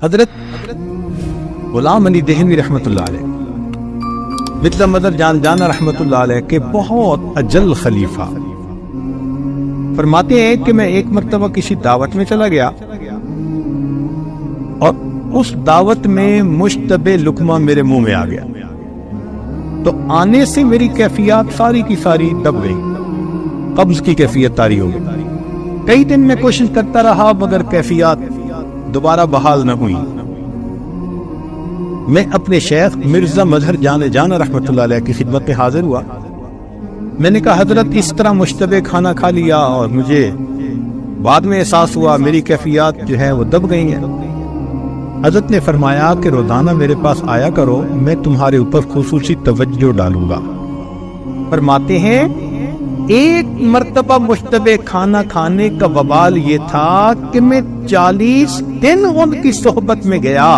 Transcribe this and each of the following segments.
حضرت غلام علی دہلوی رحمۃ اللہ علیہ مثل مدر جان جانا رحمۃ اللہ علیہ کے بہت اجل خلیفہ فرماتے ہیں کہ میں ایک مرتبہ کسی دعوت میں چلا گیا اور اس دعوت میں مشتبہ لقمہ میرے منہ میں آ گیا، تو آنے سے میری کیفیات ساری کی ساری دب گئی، قبض کی کیفیت طاری ہو گئی۔ کئی دن میں کوشش کرتا رہا مگر کیفیات دوبارہ بحال نہ ہوئی۔ میں اپنے شیخ مرزا مظہر جان رحمۃ اللہ علیہ کی خدمت میں حاضر ہوا۔ میں نے کہا حضرت اس طرح مشتبہ کھانا کھا لیا اور مجھے بعد میں احساس ہوا میری کیفیات جو ہے وہ دب گئی ہیں۔ حضرت نے فرمایا کہ روزانہ میرے پاس آیا کرو، میں تمہارے اوپر خصوصی توجہ ڈالوں گا۔ فرماتے ہیں ایک مرتبہ مشتبہ کھانا کھانے کا وبال یہ تھا کہ میں 40 دن ان کی صحبت میں گیا۔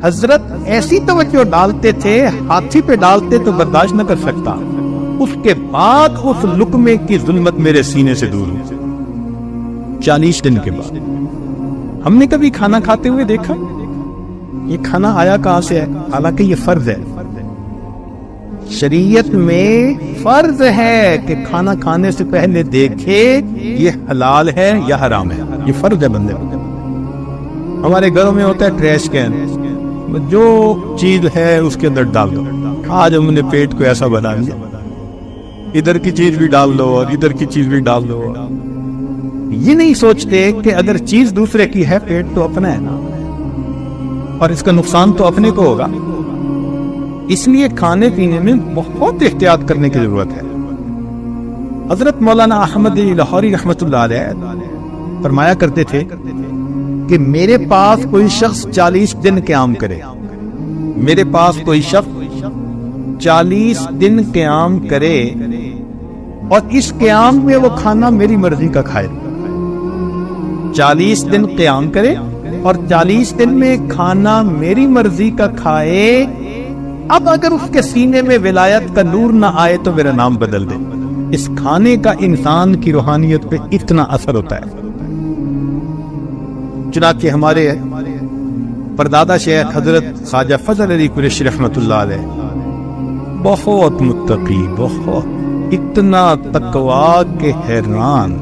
حضرت ایسی توجہ ڈالتے تھے، ہاتھی پہ ڈالتے تو برداشت نہ کر سکتا، اس کے بعد اس لقمے کی ظلمت میرے سینے سے دور ہوئی۔ 40 دن کے بعد ہم نے کبھی کھانا کھاتے ہوئے دیکھا؟ یہ کھانا آیا کہاں سے ہے؟ حالانکہ یہ فرض ہے، شریعت میں فرض ہے کہ کھانا کھانے سے پہلے دیکھے یہ حلال ہے یا حرام ہے، یہ فرض ہے بندے پر۔ ہمارے گھروں میں ہوتا ہے ٹریش کین، جو چیز ہے اس کے اندر ڈال دو۔ آج ہم نے پیٹ کو ایسا بنا دیا، ادھر کی چیز بھی ڈال دو اور ادھر کی چیز بھی ڈال دو، یہ نہیں سوچتے کہ اگر چیز دوسرے کی ہے پیٹ تو اپنا ہے نا، اور اس کا نقصان تو اپنے کو ہوگا۔ اس لیے کھانے پینے میں بہت احتیاط کرنے کی ضرورت ہے۔ حضرت مولانا احمد لاہوری رحمۃ اللہ علیہ فرمایا کرتے تھے کہ میرے پاس کوئی شخص 40 دن قیام کرے، میرے پاس کوئی شخص 40 دن قیام کرے اور اس قیام میں وہ کھانا میری مرضی کا کھائے۔ 40 دن قیام کرے اور 40 دن میں کھانا میری مرضی کا کھائے۔ اب اگر اس کے سینے میں ولایت کا نور نہ آئے تو میرا نام بدل دے۔ اس کھانے کا انسان کی روحانیت پہ اتنا اثر ہوتا ہے۔ چنانچہ ہمارے پردادا شیخ حضرت خواجہ فضل علی قریشی رحمۃ اللہ علیہ بہت متقی، بہت اتنا تقویٰ کے حیران،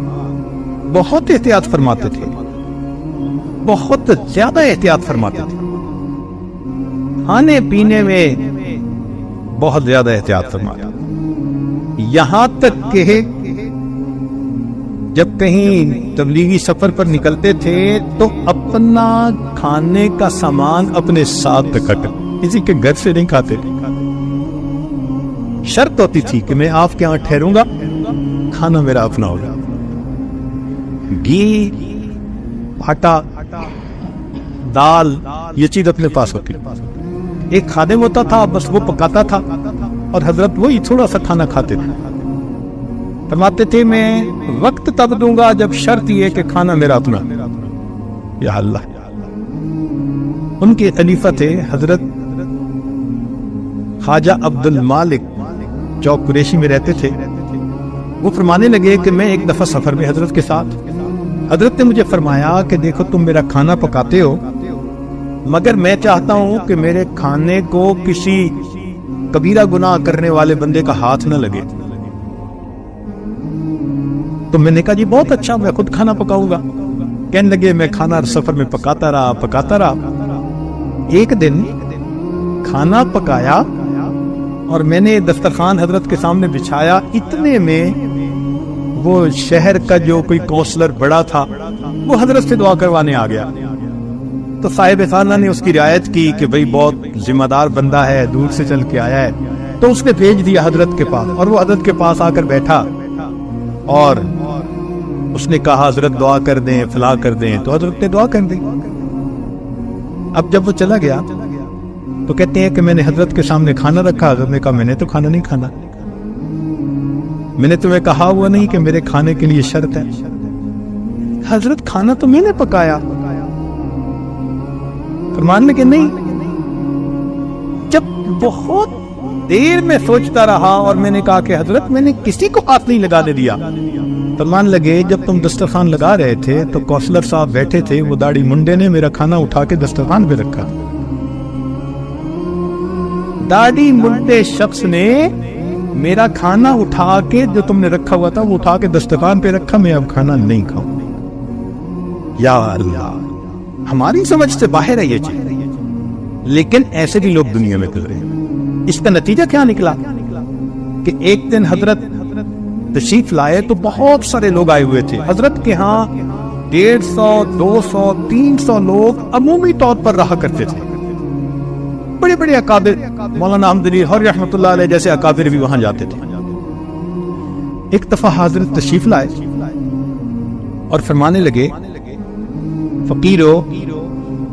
بہت احتیاط فرماتے تھے، بہت زیادہ احتیاط فرماتے تھے، کھانے پینے میں بہت زیادہ احتیاط فرماتے تھے۔ یہاں تک کہ جب کہیں تبلیغی سفر پر نکلتے تھے تو اپنا کھانے کا سامان اپنے ساتھ رکھتے، کسی کے گھر سے نہیں کھاتے۔ شرط ہوتی تھی کہ میں آپ کے یہاں ٹھہروں گا، کھانا میرا اپنا ہوگا۔ گھی، آٹا، دال، یہ چیز اپنے پاس ہوتی۔ ایک خادم ہوتا تھا، بس وہ پکاتا تھا اور حضرت وہی تھوڑا سا کھانا کھاتے تھے۔ فرماتے تھے میں وقت تب دوں گا جب شرط یہ کہ کھانا میرا اپنا۔ یا اللہ، ان کے خلیفہ تھے حضرت خواجہ عبد المالک، چوک قریشی میں رہتے تھے۔ وہ فرمانے لگے کہ میں ایک دفعہ سفر میں حضرت کے ساتھ، حضرت نے مجھے فرمایا کہ دیکھو تم میرا کھانا پکاتے ہو مگر میں چاہتا ہوں کہ میرے کھانے کو کسی کبیرہ گناہ کرنے والے بندے کا ہاتھ نہ لگے۔ تو میں نے کہا جی بہت اچھا، میں خود کھانا پکاؤں گا۔ کہنے لگے میں کھانا سفر میں پکاتا رہا۔ ایک دن کھانا پکایا اور میں نے دسترخوان حضرت کے سامنے بچھایا، اتنے میں وہ شہر کا جو کوئی کونسلر بڑا تھا وہ حضرت سے دعا کروانے آ گیا۔ تو صاحب خانہ نے اس کی رعایت کی کہ بھئی بہت ذمہ دار بندہ ہے، دور سے چل کے آیا ہے، تو اس نے بھیج دیا حضرت کے پاس، اور وہ حضرت کے پاس آ کر بیٹھا اور اس نے کہا حضرت دعا کر دیں، فلاں کر دیں، تو حضرت نے دعا کر دی۔ اب جب وہ چلا گیا تو کہتے ہیں کہ میں نے حضرت کے سامنے کھانا رکھا، حضرت نے کہا میں نے تو کھانا نہیں کھانا، میں نے تمہیں کہا ہوا نہیں کہ میرے کھانے کے لیے شرط ہے؟ حضرت کھانا تو میں نے پکایا۔ فرمانے کہ نہیں، جب بہت دیر میں سوچتا رہا اور میں نے کہا کہ حضرت میں نے کسی کو ہاتھ نہیں لگانے دیا. فرمان لگے جب تم دسترخوان لگا رہے تھے تو کونسلر صاحب بیٹھے تھے, وہ داڑھی منڈے نے میرا کھانا اٹھا کے دسترخوان پہ رکھا. داڑھی منڈے شخص نے میرا کھانا اٹھا کے جو تم نے رکھا ہوا تھا وہ اٹھا کے دسترخوان پہ رکھا, میں اب کھانا نہیں کھاؤں. یا اللہ, ہماری سمجھ سے باہر ہے یہ چیز, لیکن ایسے بھی لوگ دنیا میں گزرے ہیں. اس کا نتیجہ کیا نکلا کہ ایک دن حضرت تشریف لائے تو بہت سارے لوگ آئے ہوئے تھے. حضرت کے ہاں 150, 200, 300 لوگ عمومی طور پر رہا کرتے تھے. بڑے بڑے اکابر, مولانا احمد علی ہر رحمۃ اللہ علیہ جیسے اکابر بھی وہاں جاتے تھے. ایک دفعہ حضرت تشریف لائے اور فرمانے لگے فقیرو,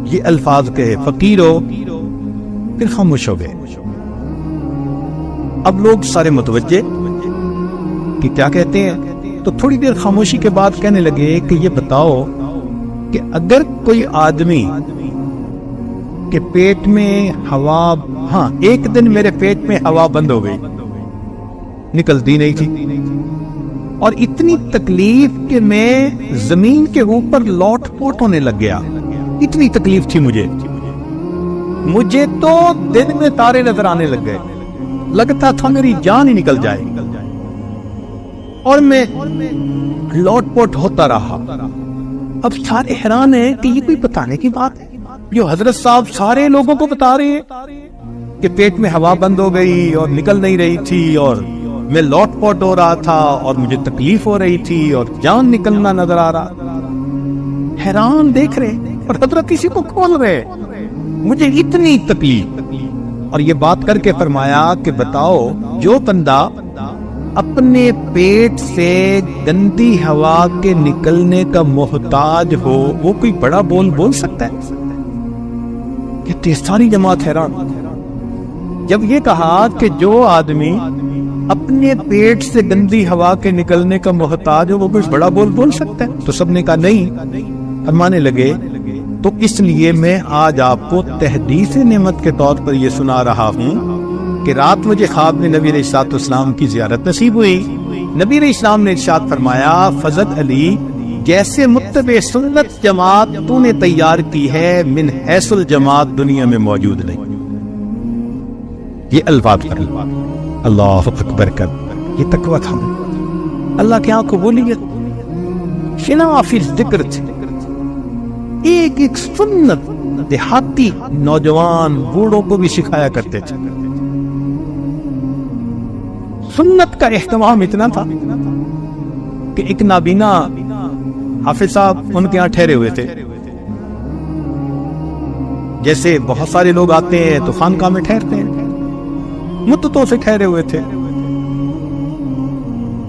یہ الفاظ کہے فقیرو, پھر خاموش ہو گئے. اب لوگ سارے متوجہ کہ کیا کہتے ہیں, تو تھوڑی دیر خاموشی کے بعد کہنے لگے کہ یہ بتاؤ کہ اگر کوئی آدمی کے پیٹ میں ہوا, ہاں ایک دن میرے پیٹ میں ہوا بند ہو گئی, نکلتی نہیں تھی, اور اتنی تکلیف کہ میں زمین کے اوپر لوٹ پوٹ ہونے لگ گیا, اتنی تکلیف تھی مجھے تو دن میں تارے نظر آنے لگ گئے, لگتا تھا میری جان ہی نکل جائے, اور میں لوٹ پوٹ ہوتا رہا. اب سارے حیران ہیں کہ یہ کوئی بتانے کی بات ہے جو حضرت صاحب سارے لوگوں کو بتا رہے ہیں کہ پیٹ میں ہوا بند ہو گئی اور نکل نہیں رہی تھی, اور میں لوٹ پوٹ ہو رہا تھا, اور مجھے تکلیف ہو رہی تھی, اور جان نکلنا نظر آ رہا. حیران دیکھ رہے اور حضرت کسی کو کھول رہے, مجھے اتنی تکلیف. اور یہ بات کر کے فرمایا کہ بتاؤ جو بندہ اپنے پیٹ سے گندی ہوا کے نکلنے کا محتاج ہو وہ کوئی بڑا بول سکتا ہے؟ کہ ساری جماعت حیران. جب یہ کہا کہ جو آدمی اپنے پیٹ سے گندی ہوا کے نکلنے کا محتاج ہو وہ کچھ بڑا بول سکتا ہے, تو سب نے کہا نہیں. فرمانے لگے تو اس لیے میں آج آپ کو تحدیث نعمت کے طور پر یہ سنا رہا ہوں کہ رات مجھے خواب میں نبی علیہ السلام کی زیارت نصیب ہوئی. نبی علیہ السلام نے ارشاد فرمایا فضل علی جیسے متبع سنت جماعت تو نے تیار کی ہے من حیث الجماعت دنیا میں موجود نہیں. یہ الفاظ پر اللہ اکبر کر, یہ تقویٰ تھا. اللہ کے آنکھ کو بولیت شنا فی ذکر تھے, ایک ایک سنت دیہاتی نوجوان بوڑھوں کو بھی سکھایا کرتے تھے. سنت کا اہتمام اتنا تھا کہ ایک نابینا حافظ صاحب ان کے ہاں ٹھہرے ہوئے تھے. جیسے بہت سارے لوگ آتے ہیں تو خانقاہ میں ٹھہرتے ہیں, مدتوں سے ٹھہرے ہوئے تھے.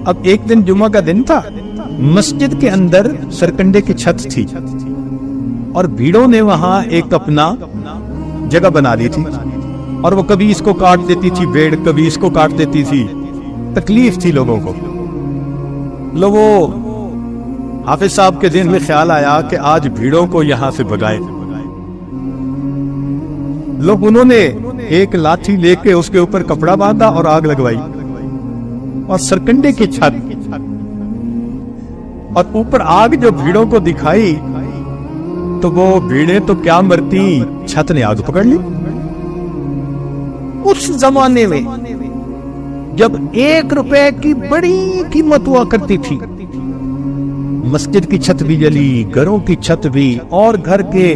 اب ایک دن جمعہ کا دن تھا, مسجد کے اندر سرکنڈے کی چھت تھی اور بھیڑوں نے وہاں ایک اپنا جگہ بنا لی تھی, اور وہ کبھی اس کو کاٹ دیتی تھی بھیڑ, کبھی اس کو کاٹ دیتی تھی. تکلیف تھی لوگوں کو. لوگوں حافظ صاحب کے ذہن میں خیال آیا کہ آج بھیڑوں کو یہاں سے بھگائے. لوگ انہوں نے ایک لاٹھی لے کے اس کے اوپر کپڑا باندھا اور آگ لگوائی, اور سرکنڈے کی چھت, اور اوپر آگ جو بھیڑوں کو دکھائی تو وہ بھیڑیں تو کیا مرتی, چھت نے آگ پکڑ لی. اس زمانے میں جب 1 روپے کی بڑی قیمت ہوا کرتی تھی, مسجد کی چھت بھی جلی, گھروں کی چھت بھی, اور گھر کے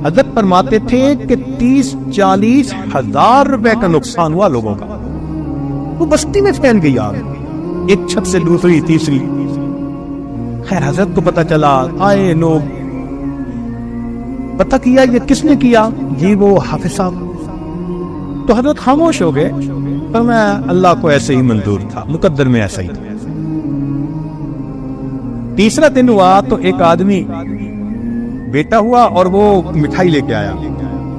حضرت فرماتے تھے کہ 30-40 ہزار روپے کا نقصان ہوا لوگوں کا. وہ بستی میں پھیل گئی آگ, ایک چھت سے دوسری تیسری. خیر حضرت کو پتا چلا, آئے لوگ, پتہ کیا یہ کس نے کیا, یہ وہ حافظ صاحب. تو حضرت خاموش ہو گئے, پر میں اللہ کو ایسے ہی منظور تھا, مقدر میں ایسا ہی تھا. تیسرا دن ہوا تو ایک آدمی بیٹا ہوا اور وہ مٹھائی لے کے آیا.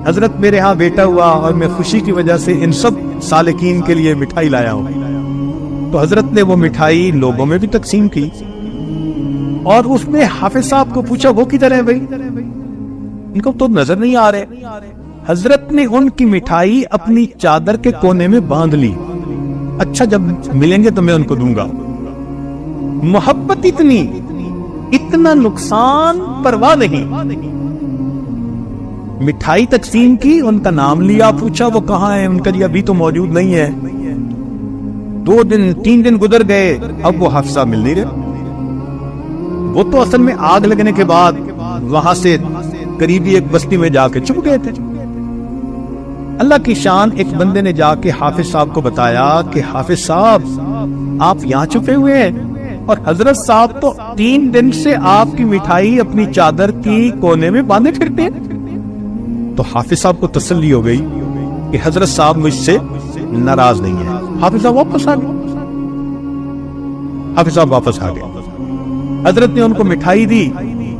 حضرت میرے ہاں بیٹا ہوا اور میں خوشی کی وجہ سے ان سب سالکین کے لیے مٹھائی لایا ہوں. تو حضرت نے وہ مٹھائی لوگوں میں بھی تقسیم کی, اور اس نے حافظ صاحب کو پوچھا وہ کدھر ہے بھائی, ان کو تو نظر نہیں آ رہے. حضرت نے ان کی مٹھائی اپنی چادر کے کونے میں باندھ لی، اچھا جب ملیں گے تو میں ان کو دوں گا۔ محبت اتنا نقصان پرواہ نہیں۔ مٹھائی تقسیم کی، ان کا نام لیا، پوچھا وہ کہاں ہے، ان کا جی ابھی تو موجود نہیں ہے۔ 2 دن 3 دن گزر گئے، اب وہ حافظہ مل نہیں رہے۔ وہ تو اصل میں آگ لگنے کے بعد وہاں سے قریبی ایک بستی میں جا کے چھپ گئے تھے۔ اللہ کی شان، ایک بندے نے جا کے حافظ صاحب کو بتایا کہ حافظ صاحب آپ یہاں چھپے ہوئے ہیں، اور حضرت صاحب تو 3 دن سے آپ کی مٹھائی اپنی چادر کی کونے میں باندھے پھرتے ہیں۔ تو حافظ صاحب کو تسلی ہو گئی کہ حضرت صاحب مجھ سے ناراض نہیں ہے۔ حافظ صاحب واپس آ گئے، حافظ صاحب واپس آ گئے۔ حضرت نے ان کو مٹھائی دی،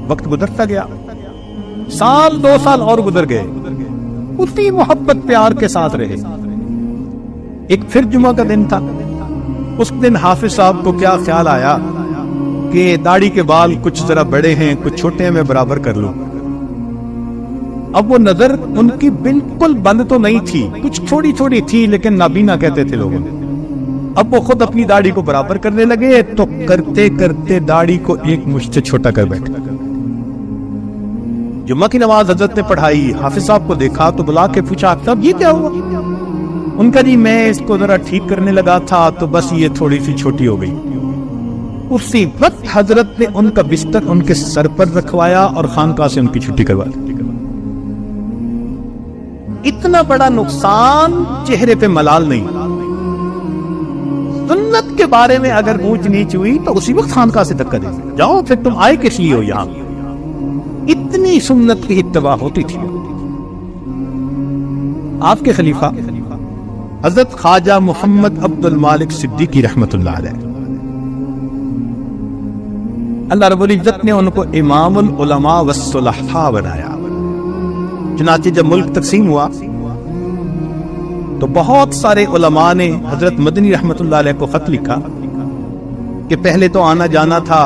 وقت گزرتا گیا، 1 سال 2 سال اور گزر گئے، اسی محبت پیار کے ساتھ رہے۔ ایک پھر جمعہ کا دن تھا، اس دن حافظ صاحب کو کیا خیال آیا کہ داڑھی کے بال کچھ ذرا بڑے ہیں، کچھ چھوٹے ہیں، میں برابر کر لوں۔ اب وہ نظر ان کی بالکل بند تو نہیں تھی، کچھ چھوٹی چھوٹی تھی، لیکن نابینا کہتے تھے لوگوں۔ اب وہ خود اپنی داڑھی کو برابر کرنے لگے تو کرتے کرتے داڑھی کو ایک مشت سے چھوٹا کر بیٹھے۔ جمعہ کی نماز حضرت نے پڑھائی، حافظ صاحب کو دیکھا تو بلا کے پوچھا صاحب یہ کیا ہوا؟ ان کا جی میں اس کو ذرا ٹھیک کرنے لگا تھا تو بس یہ تھوڑی سی چھوٹی ہو گئی۔ اسی وقت حضرت نے ان کا بستر ان کے سر پر رکھوایا اور خانقاہ سے ان کی چھٹی کروا دی۔ اتنا بڑا نقصان، چہرے پہ ملال نہیں۔ سنت کے بارے میں اگر اونچ نیچ ہوئی تو اسی وقت خانقاہ سے دھکا دے جاؤ، پھر تم آئے کس لیے ہو یہاں؟ اتنی سنت کی اتباع ہوتی تھی۔ آپ کے خلیفہ حضرت خواجہ محمد عبد المالک صدیقی رحمت اللہ علیہ، اللہ رب العزت نے ان کو امام العلماء والصلحاء بنایا۔ چنانچہ جب ملک تقسیم ہوا تو بہت سارے علماء نے حضرت مدنی رحمت اللہ علیہ کو خط لکھا کہ پہلے تو آنا جانا تھا،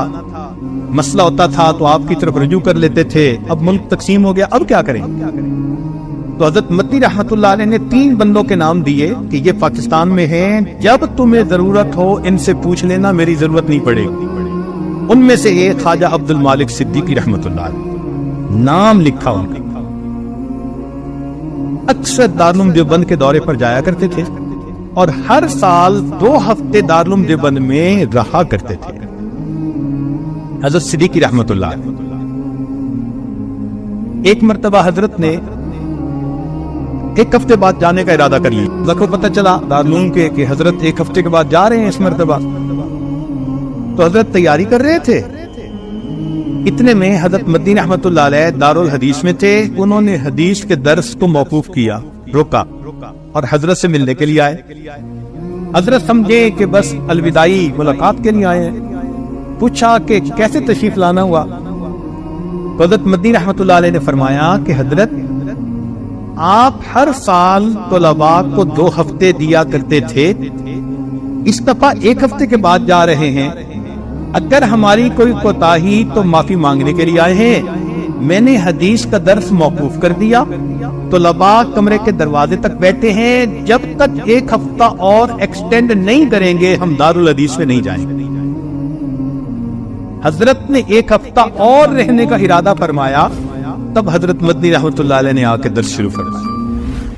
مسئلہ ہوتا تھا تو آپ کی طرف رجوع کر لیتے تھے، اب ملک تقسیم ہو گیا، اب کیا کریں؟ تو حضرت مدنی رحمت اللہ علیہ نے 3 بندوں کے نام دیے کہ یہ پاکستان میں ہیں، جب تمہیں ضرورت ہو ان سے پوچھ لینا، میری ضرورت نہیں پڑے گی۔ ان میں سے ایک خواجہ عبد المالک صدیقی رحمت اللہ علیہ، نام لکھا ان کا۔ اکثر دارالعلوم دیوبند کے دورے پر جایا کرتے تھے اور ہر سال 2 ہفتے دارالعلوم دیوبند میں رہا کرتے تھے حضرت صدیقی رحمت اللہ علیہ۔ ایک مرتبہ حضرت نے 1 ہفتے بعد جانے کا ارادہ کر لیا۔ ذکر پتہ چلا دارالعلوم کے کہ حضرت 1 ہفتے کے بعد جا رہے ہیں اس مرتبہ، تو حضرت تیاری کر رہے تھے۔ اتنے میں حضرت مدنی رحمت اللہ علیہ دارالحدیث میں تھے، انہوں نے حدیث کے درس کو موقوف کیا، روکا اور حضرت سے ملنے کے لیے آئے۔ حضرت سمجھے کہ بس الوداعی ملاقات کے لیے آئے ہیں، پوچھا کہ کیسے تشریف لانا ہوا؟ تو حضرت مدنی رحمت اللہ علیہ نے فرمایا کہ حضرت آپ ہر سال طلباء کو 2 ہفتے دیا کرتے تھے، اس دفعہ 1 ہفتے کے بعد جا رہے ہیں، اگر ہماری کوئی کوتاہی تو معافی مانگنے کے لیے آئے ہیں۔ میں نے حدیث کا درس موقوف کر دیا، طلباء کمرے کے دروازے تک بیٹھے ہیں، جب تک 1 ہفتہ اور ایکسٹینڈ نہیں کریں گے ہم دارالحدیث میں نہیں جائیں گے۔ حضرت نے 1 ہفتہ اور رہنے کا ارادہ فرمایا، تب حضرت مدنی رحمت اللہ علیہ نے آ کے درس شروع فرمایا۔